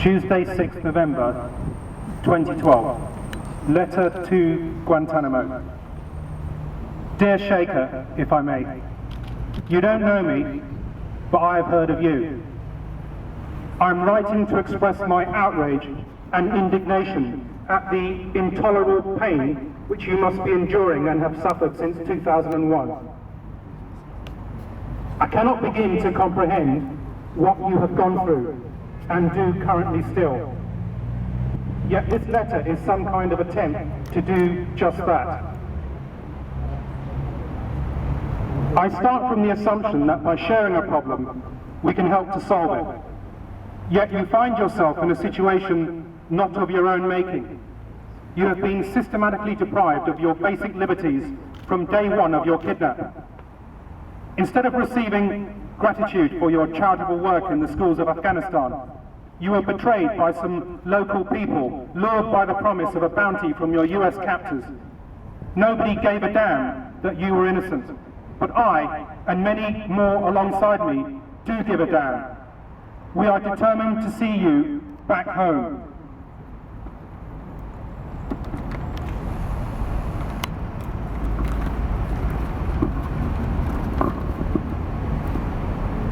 Tuesday, 6th November 2012. Letter to Guantánamo. Dear Shaker, if I may, you don't know me, but I have heard of you. I'm writing to express my outrage and indignation at the intolerable pain which you must be enduring and have suffered since 2001. I cannot begin to comprehend what you have gone through and do currently still. Yet this letter is some kind of attempt to do just that. I start from the assumption that by sharing a problem, we can help to solve it. Yet you find yourself in a situation not of your own making. You have been systematically deprived of your basic liberties from day one of your kidnap. Instead of receiving gratitude for your charitable work in the schools of Afghanistan, you were betrayed by some local people, lured by the promise of a bounty from your US captors. Nobody gave a damn that you were innocent, but I, and many more alongside me, do give a damn. We are determined to see you back home.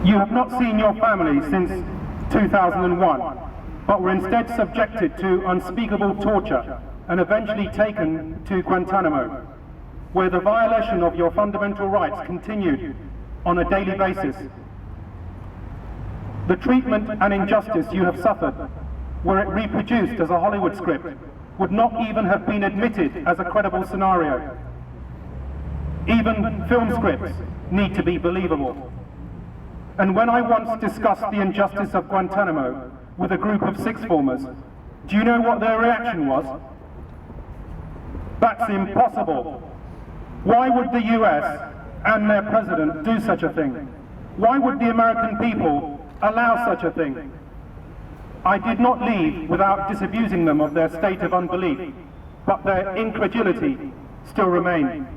You have not seen your family since 2001, but were instead subjected to unspeakable torture and eventually taken to Guantánamo, where the violation of your fundamental rights continued on a daily basis. The treatment and injustice you have suffered, were it reproduced as a Hollywood script, would not even have been admitted as a credible scenario. Even film scripts need to be believable. And when I once discussed the injustice of Guantánamo with a group of sixth formers, do you know what their reaction was? That's impossible. Why would the US and their president do such a thing? Why would the American people allow such a thing? I did not leave without disabusing them of their state of unbelief, but their incredulity still remained.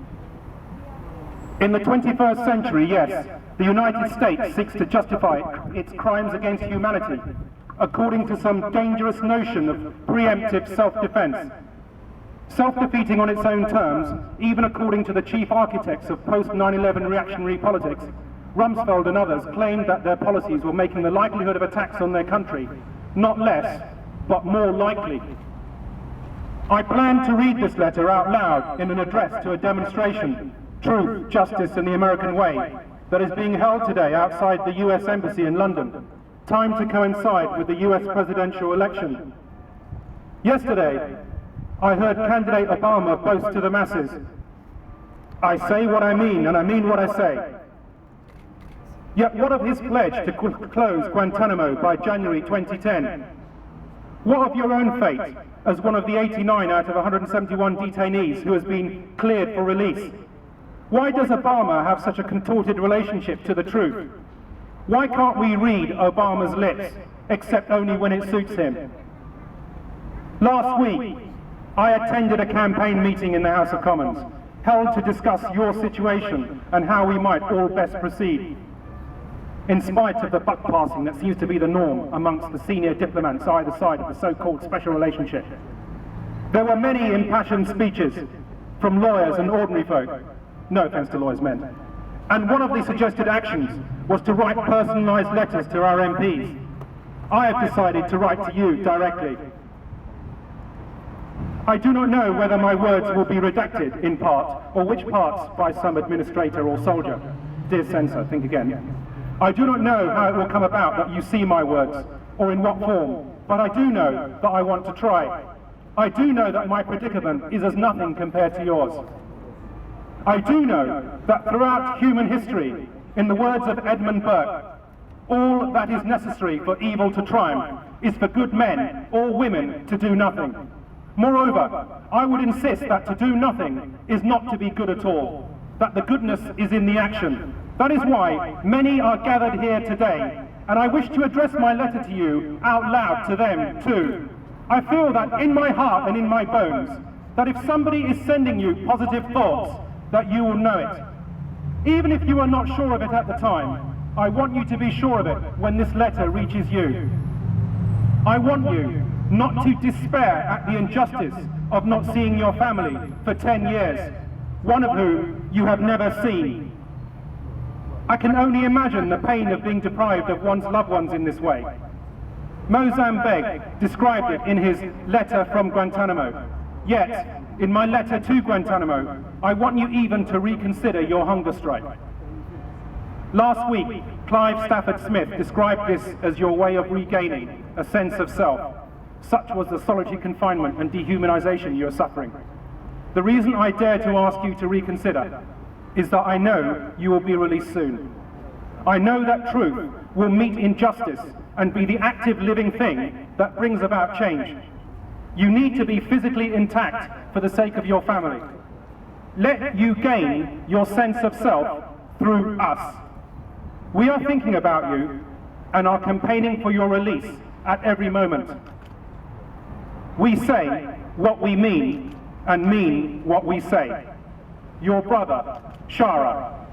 In the 21st century, yes, the United States seeks to justify its crimes against humanity according to some dangerous notion of preemptive self-defense, self-defeating on its own terms, even according to the chief architects of post-9/11 reactionary politics. Rumsfeld and others claimed that their policies were making the likelihood of attacks on their country not less, but more likely. I plan to read this letter out loud in an address to a demonstration, Truth, Justice and the American Way, that is being held today outside the US Embassy in London, timed to coincide with the US presidential election. Yesterday, I heard candidate Obama boast to the masses, "I say what I mean and I mean what I say." Yet what of his pledge to close Guantánamo by January 2010? What of your own fate as one of the 89 out of 171 detainees who has been cleared for release? Why does Obama have such a contorted relationship to the truth? Why can't we read Obama's lips, except only when it suits him? Last week, I attended a campaign meeting in the House of Commons, held to discuss your situation and how we might all best proceed. In spite of the buck passing that seems to be the norm amongst the senior diplomats either side of the so-called special relationship, there were many impassioned speeches from lawyers and ordinary folk. No offence to lawyers meant. And one of the suggested actions was to write personalised letters to our MPs. I have decided to write to you directly. I do not know whether my words will be redacted in part, or which parts by some administrator or soldier. Dear censor, think again. I do not know how it will come about that you see my words, or in what form, but I do know that I want to try. I do know that my predicament is as nothing compared to yours. I do know that throughout human history, in the words of Edmund Burke, all that is necessary for evil to triumph is for good men or women to do nothing. Moreover, I would insist that to do nothing is not to be good at all, that the goodness is in the action. That is why many are gathered here today, and I wish to address my letter to you out loud to them too. I feel that in my heart and in my bones, that if somebody is sending you positive thoughts, that you will know it. Even if you are not sure of it at the time, I want you to be sure of it when this letter reaches you. I want you not to despair at the injustice of not seeing your family for 10 years, one of whom you have never seen. I can only imagine the pain of being deprived of one's loved ones in this way. Mozambique described it in his letter from Guantánamo. Yet, in my letter to Guantánamo, I want you even to reconsider your hunger strike. Last week, Clive Stafford Smith described this as your way of regaining a sense of self. Such was the solitary confinement and dehumanization you are suffering. The reason I dare to ask you to reconsider is that I know you will be released soon. I know that truth will meet injustice and be the active living thing that brings about change. You need to be physically intact for the sake of your family. Let you gain your sense of self through us. We are thinking about you and are campaigning for your release at every moment. We say what we mean and mean what we say. Your brother, Shahrar.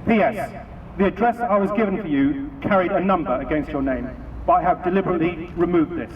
P.S. The address I was given for you carried a number against your name, but I have deliberately removed this.